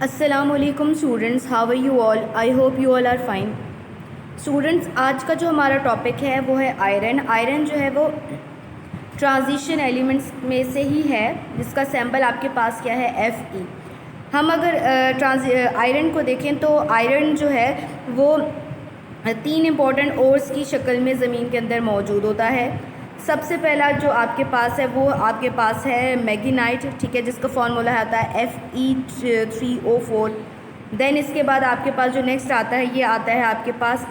अस्सलामुअलैकुम students, how are you all? I hope you all are fine. Students, आज का जो हमारा टॉपिक है वो है आयरन। आयरन जो है वो ट्रांजिशन एलिमेंट्स में से ही है, जिसका सैम्पल आपके पास क्या है, Fe। हम अगर आयरन को देखें तो आयरन जो है वो तीन इंपॉर्टेंट ओर्स की शक्ल में ज़मीन के अंदर मौजूद होता है। सबसे पहला जो आपके पास है वो आपके पास है मैग्नीनाइट, ठीक है, जिसका फॉर्मूला आता है Fe3O4। देन इसके बाद आपके पास जो नेक्स्ट आता है ये आता है आपके पास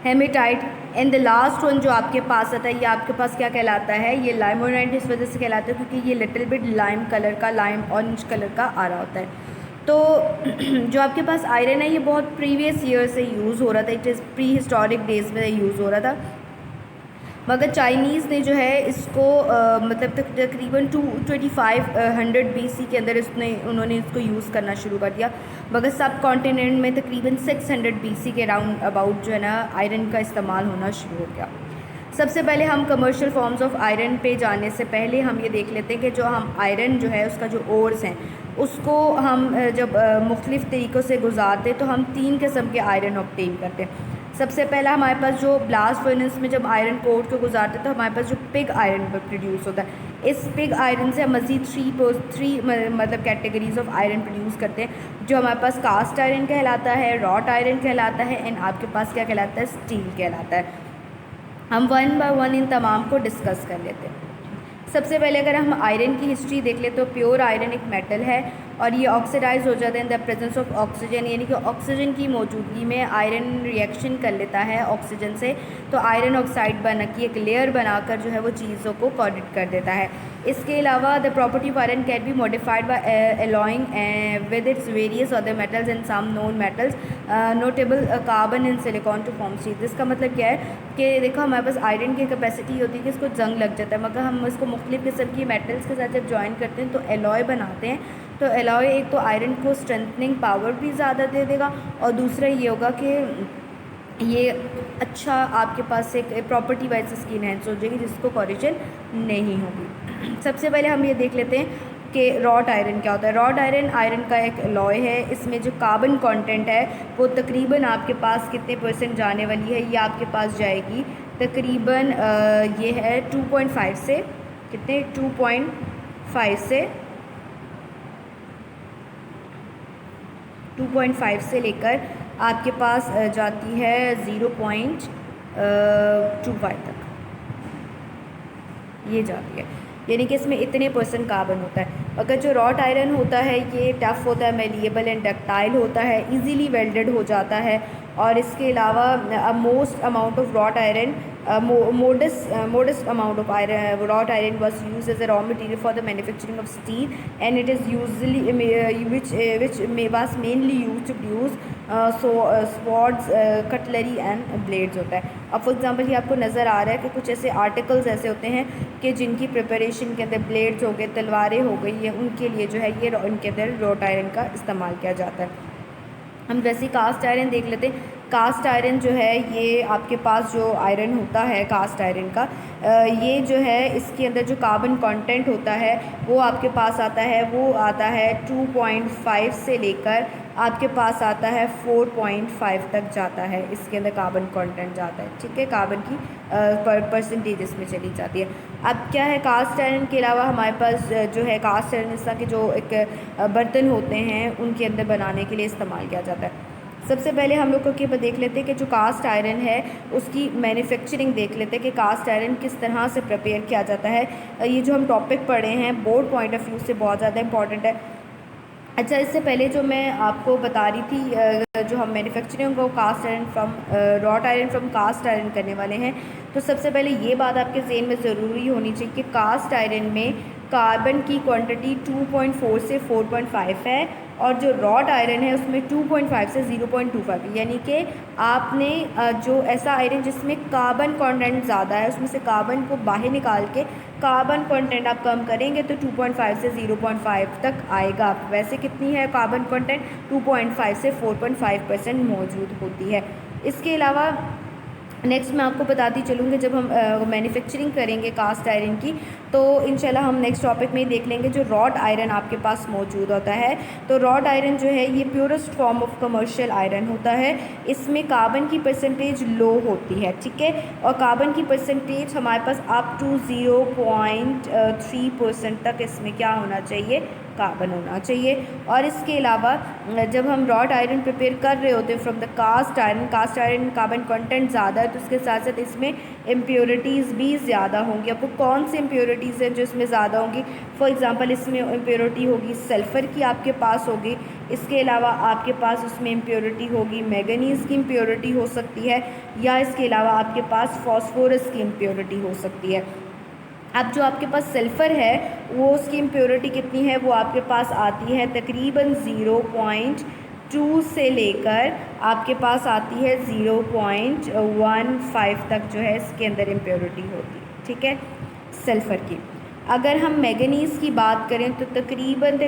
hematite. And the last one जो आपके पास आता है ये आपके पास क्या कहलाता है, ये लाइमोनाइट इस वजह से कहलाता है क्योंकि ये लिटिल बिट लाइम कलर का, लाइम ऑरेंज कलर का आ रहा होता है। तो जो आपके पास आयरन है ये बहुत प्रीवियस ईयर से यूज़ हो रहा था, it is pre historic days में यूज़ हो रहा था, मगर चाइनीज़ ने जो है इसको मतलब तकरीबन 2500 BC के अंदर उन्होंने इसको यूज़ करना शुरू कर दिया, मगर सब कॉन्टिनेंट में तकरीबन 600 BC के राउंड अबाउट जो है ना आयरन का इस्तेमाल होना शुरू हो गया। सबसे पहले हम कमर्शियल फॉर्म्स ऑफ आयरन पे जाने से पहले हम ये देख लेते हैं कि जो हम आयरन जो है उसका जो ओर्स हैं उसको हम जब मुख्तलिफ़ तरीक़ों से गुजारते तो हम 3 किस्म के आयरन ऑब्टेन करते हैं। सबसे पहला हमारे पास जो ब्लास्ट फर्नेस में जब आयरन कोर को गुजारते तो हमारे पास जो पिग आयरन प्रोड्यूस होता है, इस पिग आयरन से हम मज़ीद थ्री मतलब कैटेगरीज ऑफ आयरन प्रोड्यूस करते हैं, जो हमारे पास कास्ट आयरन कहलाता है, रॉट आयरन कहलाता है, एंड आपके पास क्या कहलाता है, स्टील कहलाता है। हम वन बाय वन इन तमाम को डिस्कस कर लेते हैं। सबसे पहले अगर हम आयरन की हिस्ट्री देख ले तो प्योर आयरन एक मेटल है और ये ऑक्सीडाइज हो जाता है in the presence of oxygen, यानी कि ऑक्सीजन की मौजूदगी में आयरन रिएक्शन कर लेता है ऑक्सीजन से, तो आयरन ऑक्साइड बना की एक लेयर बनाकर जो है वो चीज़ों को कॉर्डिट कर देता है। इसके अलावा the property of iron can be modified by alloying with its various other metals and some non metals notable carbon and silicon to form steel. इसका मतलब क्या है कि देखो हमारे पास आयरन की कैपेसिटी होती है कि इसको जंग लग जाता है, मगर हम इसको मुख्तलिफ़ किस्म की मेटल्स के साथ जब ज्वाइन करते हैं तो एलॉय बनाते हैं, तो एलॉय एक तो आयरन को स्ट्रेंथनिंग पावर भी ज़्यादा दे देगा और दूसरा ये होगा कि ये अच्छा आपके पास एक प्रॉपर्टी वाइज इसकी इनहेंस हो जाएगी जिसको कॉरिजन नहीं होगी। सबसे पहले हम ये देख लेते हैं कि रॉट आयरन क्या होता है। रॉट आयरन आयरन का एक अलॉय है, इसमें जो कार्बन कंटेंट है वो तकरीबन आपके पास कितने % जाने वाली है, ये आपके पास जाएगी तकरीबन ये है 2.5 से कितने 2.5 से लेकर आपके पास जाती है 0.25 तक, ये जाती है, यानी कि इसमें इतने % कार्बन होता है। अगर जो रॉट आयरन होता है ये टफ़ होता है, मेलिएबल एंड डक्टाइल होता है, इजीली वेल्डेड हो जाता है, और इसके अलावा most amount of wrought iron modest amount of wrought iron was used as a raw material for the manufacturing of steel, and it is usually which was mainly used to produce swords, cutlery and blades होता है। अब for example ये आपको नज़र आ रहा है कि कुछ ऐसे आर्टिकल्स ऐसे होते हैं कि जिनकी प्रिपरेशन के अंदर ब्लेड्स हो गए, तलवारें हो गई है, उनके लिए जो है ये इनके अंदर रॉट आयरन का इस्तेमाल किया जाता है। हम वैसे कास्ट आयरन देख लेते हैं। कास्ट आयरन जो है ये आपके पास जो आयरन होता है कास्ट आयरन का, ये जो है इसके अंदर जो कार्बन कंटेंट होता है वो आपके पास आता है, वो आता है 2.5 से लेकर आपके पास आता है 4.5 तक जाता है, इसके अंदर कार्बन कंटेंट जाता है, ठीक है, कार्बन की परसेंटेज इसमें चली जाती है। अब क्या है, कास्ट आयरन के अलावा हमारे पास जो है कास्ट आयरन इस तरह के जो एक बर्तन होते हैं उनके अंदर बनाने के लिए इस्तेमाल किया जाता है। सबसे पहले हम लोग को देख लेते हैं कि जो कास्ट आयरन है उसकी मैन्युफैक्चरिंग देख लेते हैं कि कास्ट आयरन किस तरह से प्रिपेयर किया जाता है। ये जो हम टॉपिक पढ़े हैं बोर्ड पॉइंट ऑफ व्यू से बहुत ज़्यादा इंपॉर्टेंट है। अच्छा, इससे पहले जो मैं आपको बता रही थी जो हम मैन्युफैक्चरिंग को cast iron from wrought iron from cast iron करने वाले हैं, तो सबसे पहले ये बात आपके ज़हन में ज़रूरी होनी चाहिए कि कास्ट आयरन में कार्बन की क्वांटिटी 2.4 से 4.5 है और जो रॉट आयरन है उसमें 2.5 से 0.25, यानी कि आपने जो ऐसा आयरन जिसमें कार्बन कंटेंट ज़्यादा है उसमें से कार्बन को बाहर निकाल के कार्बन कंटेंट आप कम करेंगे तो 2.5 से 0.5 तक आएगा। वैसे कितनी है कार्बन कंटेंट, 2.5 से 4.5% मौजूद होती है। इसके अलावा नेक्स्ट मैं आपको बताती चलूँगी, जब हम मैन्युफैक्चरिंग करेंगे कास्ट आयरन की, तो इंशाल्लाह हम नेक्स्ट टॉपिक में ही देख लेंगे जो रॉड आयरन आपके पास मौजूद होता है। तो रॉड आयरन जो है ये purest form of commercial iron होता है। इसमें कार्बन की परसेंटेज लो होती है, ठीक है, और कार्बन की परसेंटेज हमारे पास अप टू 0.3% तक इसमें क्या होना चाहिए, कार्बन होना चाहिए। और इसके अलावा जब हम रॉड आयरन प्रिपेयर कर रहे होते हैं from the cast iron carbon content ज़्यादा है, तो उसके साथ साथ इसमें इम्प्योरिटीज़ भी ज़्यादा होंगी। आपको कौन सी इम्प्योरिटीज़ हैं जो इसमें ज़्यादा होंगी? फॉर एग्जांपल इसमें इम्प्योरिटी होगी सल्फ़र की, आपके पास होगी। इसके अलावा आपके पास उसमें इम्प्योरिटी होगी मैंगनीज़ की इम्प्योरिटी हो सकती है, या इसके अलावा आपके पास फॉस्फोरस की इम्प्योरिटी हो सकती है। अब जो आपके पास सल्फ़र है वो उसकी इम्प्योरिटी कितनी है, वो आपके पास आती है तकरीबन 0.2 से लेकर आपके पास आती है 0.15 तक जो है इसके अंदर इम्प्योरिटी होती है, ठीक है, सल्फ़र की। अगर हम मैंगनीज़ की बात करें तो तकरीबन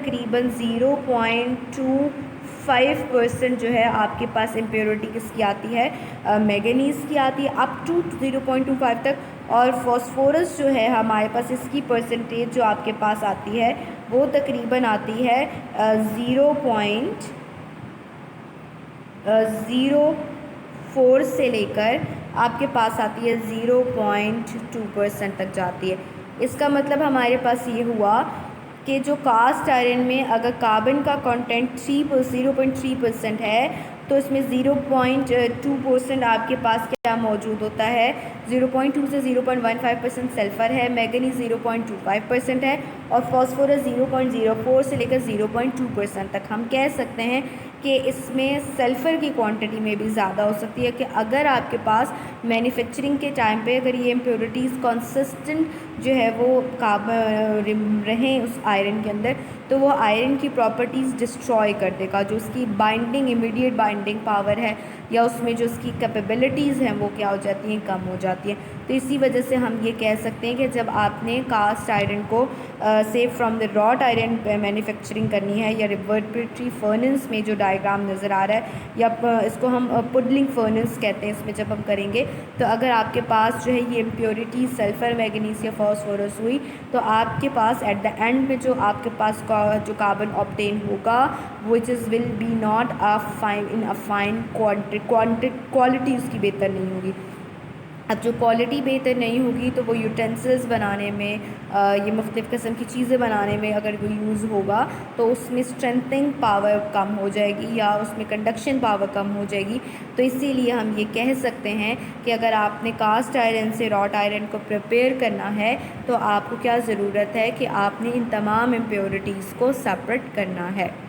0.25% जो है आपके पास इम्प्योरिटी किसकी आती है, मैंगनीज़ की आती है, अप टू 0.25 तक। और फॉस्फोरस जो है हमारे पास, इसकी परसेंटेज जो आपके पास आती है वो तकरीबन आती है 0.04 से लेकर आपके पास आती है 0.2% तक जाती है। इसका मतलब हमारे पास ये हुआ कि जो कास्ट आयरन में अगर कार्बन का कंटेंट 0.3% है, तो इसमें 0.2% आपके पास क्या मौजूद होता है, 0.2 से 0.15% सल्फ़र है, मैंगनीज 0.25% है, और फॉस्फोरस 0.04 से लेकर 0.2% तक। हम कह सकते हैं कि इसमें सल्फ़र की क्वांटिटी में भी ज़्यादा हो सकती है, कि अगर आपके पास मैन्युफैक्चरिंग के टाइम पे अगर ये इम्प्योरिटीज़ कंसिस्टेंट जो है वो कार्बन रहें उस आयरन के अंदर, तो वो आयरन की प्रॉपर्टीज़ डिस्ट्रॉय कर देगा। जो उसकी बाइंडिंग, इमीडिएट बाइंडिंग पावर है, या उसमें जो उसकी कैपेबिलिटीज़ हैं वो क्या हो जाती हैं, कम हो जाती हैं। तो इसी वजह से हम ये कह सकते हैं कि जब आपने कास्ट आयरन को से from the rod iron manufacturing करनी है, या रिवर्बरेटरी फर्नेस में जो डायग्राम नज़र आ रहा है, या इसको हम पुडलिंग फर्नेस कहते हैं, इसमें जब हम करेंगे, तो अगर आपके पास जो है ये इम्प्योरिटी सल्फ़र, मैंगनीज या फॉस्फोरस हुई, तो आपके पास एट द एंड में जो आपके पास जो कार्बन ऑब्टेन होगा, which is will be not in a fine quality उसकी बेहतर नहीं होगी। अब जो क्वालिटी बेहतर नहीं होगी तो वो यूटेंसिल्स बनाने में, ये मुख्तलिफ़ किस्म की चीज़ें बनाने में अगर वो यूज़ होगा, तो उसमें स्ट्रेंथनिंग पावर कम हो जाएगी, या उसमें कंडक्शन पावर कम हो जाएगी। तो इसीलिए हम ये कह सकते हैं कि अगर आपने कास्ट आयरन से रॉड आयरन को प्रिपेयर करना है, तो आपको क्या ज़रूरत है कि आपने इन तमाम इम्प्योरिटीज़ को सेपरेट करना है।